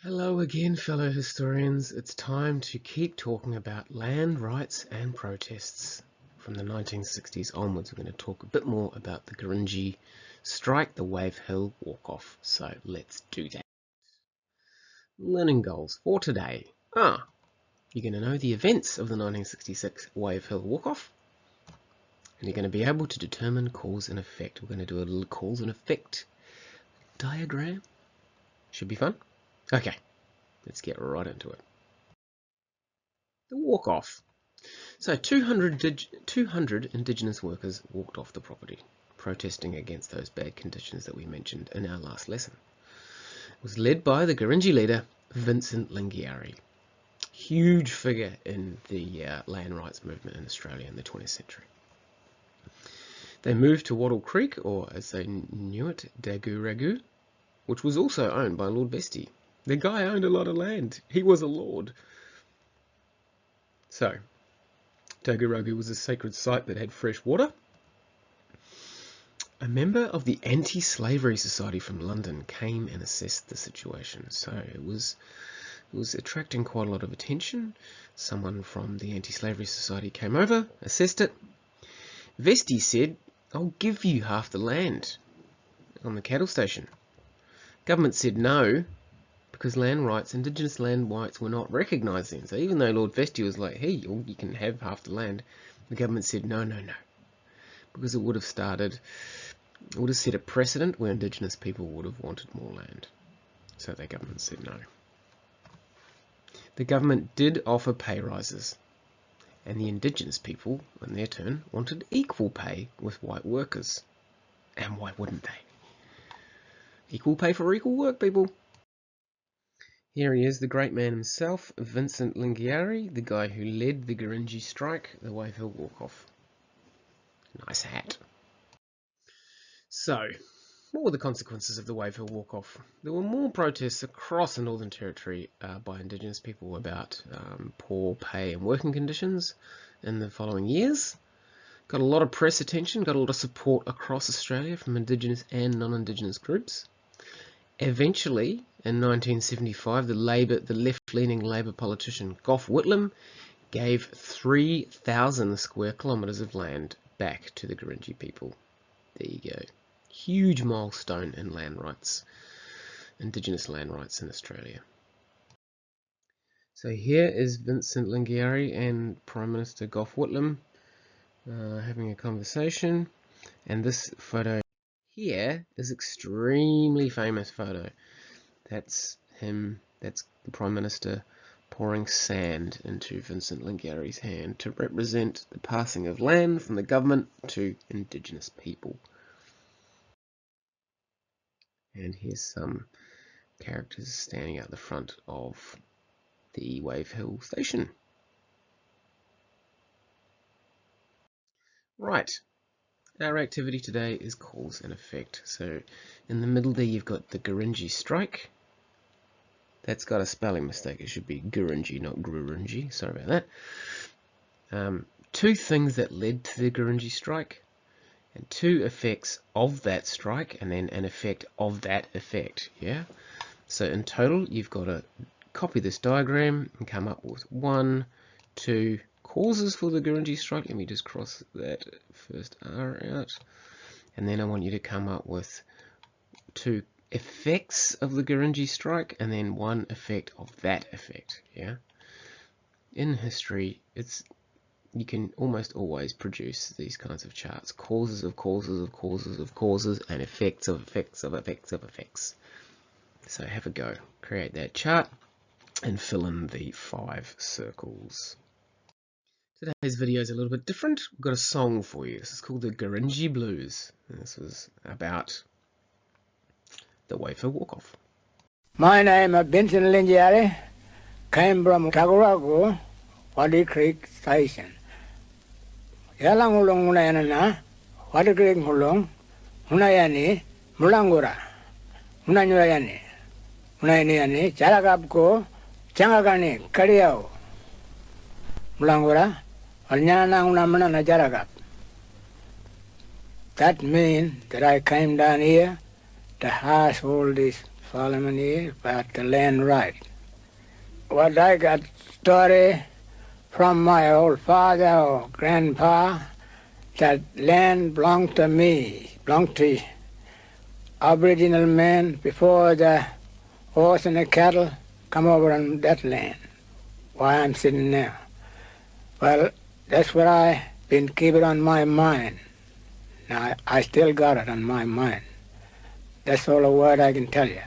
Hello again, fellow historians. It's time to keep talking about land rights and protests. From the 1960s onwards, we're going to talk a bit more about the Gringy strike, the Wave Hill walk-off. So let's do that. Learning goals for today. You're going to know the events of the 1966 Wave Hill walk-off, and you're going to be able to determine cause and effect. We're going to do a little cause and effect diagram. Should be fun. Okay, let's get right into it. The walk-off. So 200 Indigenous workers walked off the property, protesting against those bad conditions that we mentioned in our last lesson. It was led by the Gringy leader, Vincent Lingiari, huge figure in the land rights movement in Australia in the 20th century. They moved to Wattle Creek, or as they knew it, Daguragu, which was also owned by Lord Vestey. The guy owned a lot of land. He was a lord. So, Daguragu was a sacred site that had fresh water. A member of the Anti-Slavery Society from London came and assessed the situation. So it was attracting quite a lot of attention. Someone from the Anti-Slavery Society came over, assessed it. Vestey said, "I'll give you half the land on the cattle station." Government said no, because land rights, Indigenous land rights, were not recognised then. So even though Lord Vestey was like, hey, you can have half the land, the government said no, because it would have set a precedent where Indigenous people would have wanted more land. So the government said no. The government did offer pay rises, and the Indigenous people, in their turn, wanted equal pay with white workers. And why wouldn't they? Equal pay for equal work, people. Here he is, the great man himself, Vincent Lingiari, the guy who led the Gringy strike, the Wave Hill walk-off. Nice hat. So, what were the consequences of the Wave Hill walk-off? There were more protests across the Northern Territory by Indigenous people about poor pay and working conditions in the following years. Got a lot of press attention, got a lot of support across Australia from Indigenous and non-Indigenous groups. Eventually, in 1975, the left-leaning Labour politician Gough Whitlam gave 3,000 square kilometres of land back to the Gringy people. There you go. Huge milestone in land rights, Indigenous land rights in Australia. So here is Vincent Lingiari and Prime Minister Gough Whitlam having a conversation, and this photo here is extremely famous photo. That's him, that's the Prime Minister pouring sand into Vincent Lingiari's hand to represent the passing of land from the government to Indigenous people. And here's some characters standing out the front of the Wave Hill station. Right. Our activity today is cause and effect. So in the middle there you've got the Gringy strike. That's got a spelling mistake. It should be Gringy, not Gurungi. Sorry about that. Two things that led to the Gringy strike, and two effects of that strike, and then an effect of that effect. Yeah. So in total, you've got to copy this diagram and come up with 1, 2 causes for the Gringy strike. Let me just cross that first R out, and then I want you to come up with 2 effects of the Gringy strike, and then 1 effect of that effect. Yeah. In history, you can almost always produce these kinds of charts: causes of causes of causes of causes, and effects of effects of effects of effects. So have a go, create that chart, and fill in the 5 circles. Today's video is a little bit different. We've got a song for you. This is called the Gringy Blues. And this was about the Wave Hill walk-off. My name is Vincent Lingiari, came from Daguragu, Wattle Creek Station. Yalang ulong unayana, Wattle Creek ulong, unayani, mulangura, unanyurayani, unayani, Jaragapko, Changagani, Kariao, mulangura, Alnyana unamana na Jaragap. That means that I came down here to house all these Parliament about the land right. What I got story from my old father or grandpa that land belonged to me, belonged to Aboriginal men before the horse and the cattle come over on that land, where I'm sitting now. Well, that's what I been keeping on my mind. Now, I still got it on my mind. That's all the word I can tell you.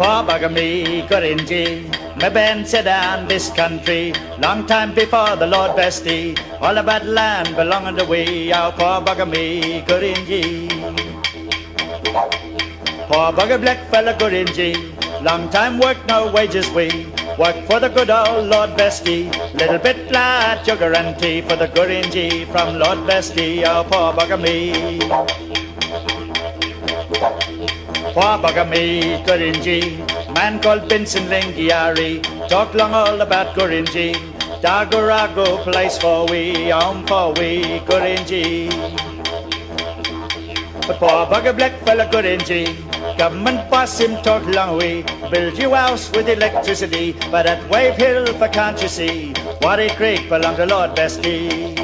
Poor bugger me, Gringy, my band set down this country, long time before the Lord Bestie, all about land belonging to we, our poor bugger me, Gringy. Poor bugger black fella Gringy, long time work, no wages we, work for the good old Lord Bestie, little bit flat sugar and tea for the Gringy from Lord Bestie, our poor bugger me. Poor bugger me, Gringy, man called Vincent Lingiari, talk long all about Gringy, Dagarago place for we, home for we, Gringy. But poor bugger black fella Gringy, government boss him talk long way, build you house with electricity, but at Wave Hill for can't you see, Waddy Creek belong to Lord Bestie,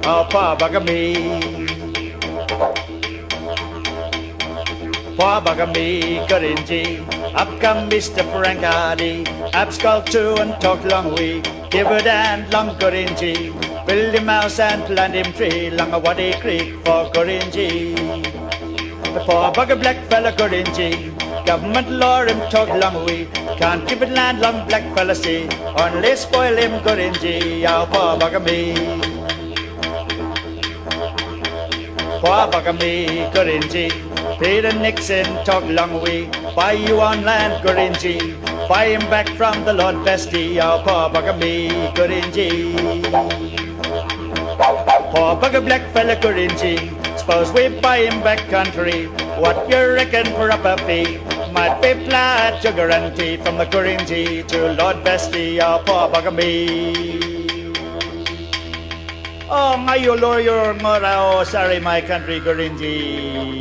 oh poor bugger me. Poor bugger me, Gringy, up come Mr. Frankadi, abscol too and talk long way, give it and long Gringy, build him house and plant him tree, long a Waddy Creek for Gringy. The poor bugger black fella Gringy, government law him talk long way, can't keep it land long black fella see, only spoil him Gringy, our poor bugger me. Poor bugger me, Gringy, Peter Nixon talk long way, buy you on land, Gringy, buy him back from the Lord Bestie, our poor bugger me, Gringy. Poor bugger black fella Gringy, suppose we buy him back country, what you reckon for up a fee? Might be flat sugar and tea from the Gringy to Lord Bestie, our poor bugger me. Oh, my you lawyer, Mora, oh, sorry, my country, Gringy.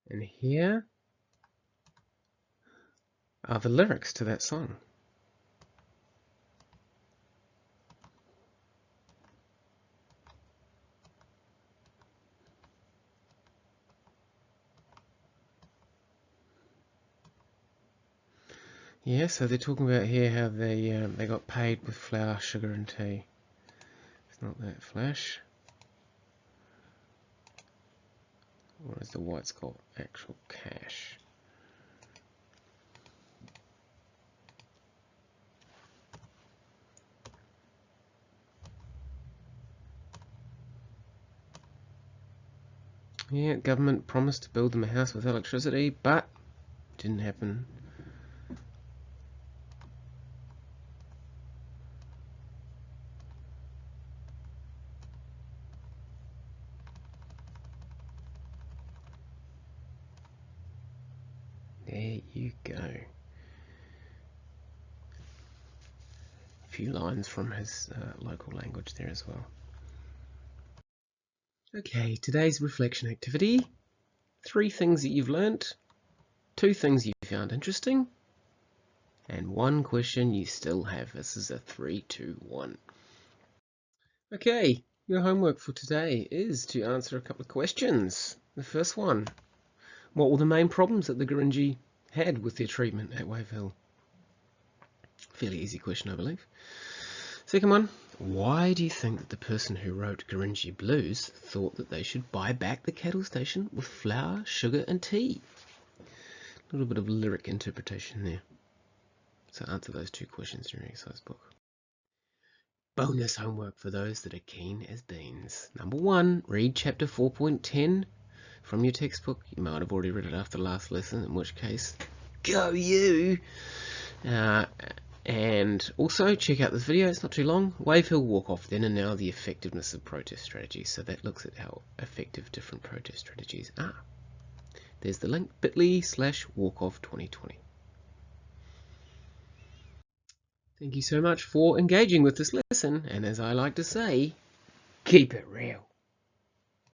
And here are the lyrics to that song. Yeah, so they're talking about here how they got paid with flour, sugar and tea. It's not that flash. Or is the white's got actual cash? Yeah, government promised to build them a house with electricity, but didn't happen. There you go. A few lines from his local language there as well. Okay, today's reflection activity. 3 things that you've learnt, 2 things you found interesting, and 1 question you still have. This is a 3, 2, 1. Okay, your homework for today is to answer a couple of questions. The first one, what were the main problems that the Gringy had with their treatment at Wave Hill? Fairly easy question, I believe. Second one, why do you think that the person who wrote Gringy Blues thought that they should buy back the cattle station with flour, sugar and tea? A little bit of lyric interpretation there. So answer those 2 questions in your exercise book. Bonus homework for those that are keen as beans. Number 1, read chapter 4.10 from your textbook. You might have already read it after the last lesson, in which case, go you! And also check out this video, it's not too long. Wave Hill Walk Off Then and Now, the effectiveness of protest strategies. So that looks at how effective different protest strategies are. There's the link, bit.ly/walkoff2020. Thank you so much for engaging with this lesson, and as I like to say, keep it real.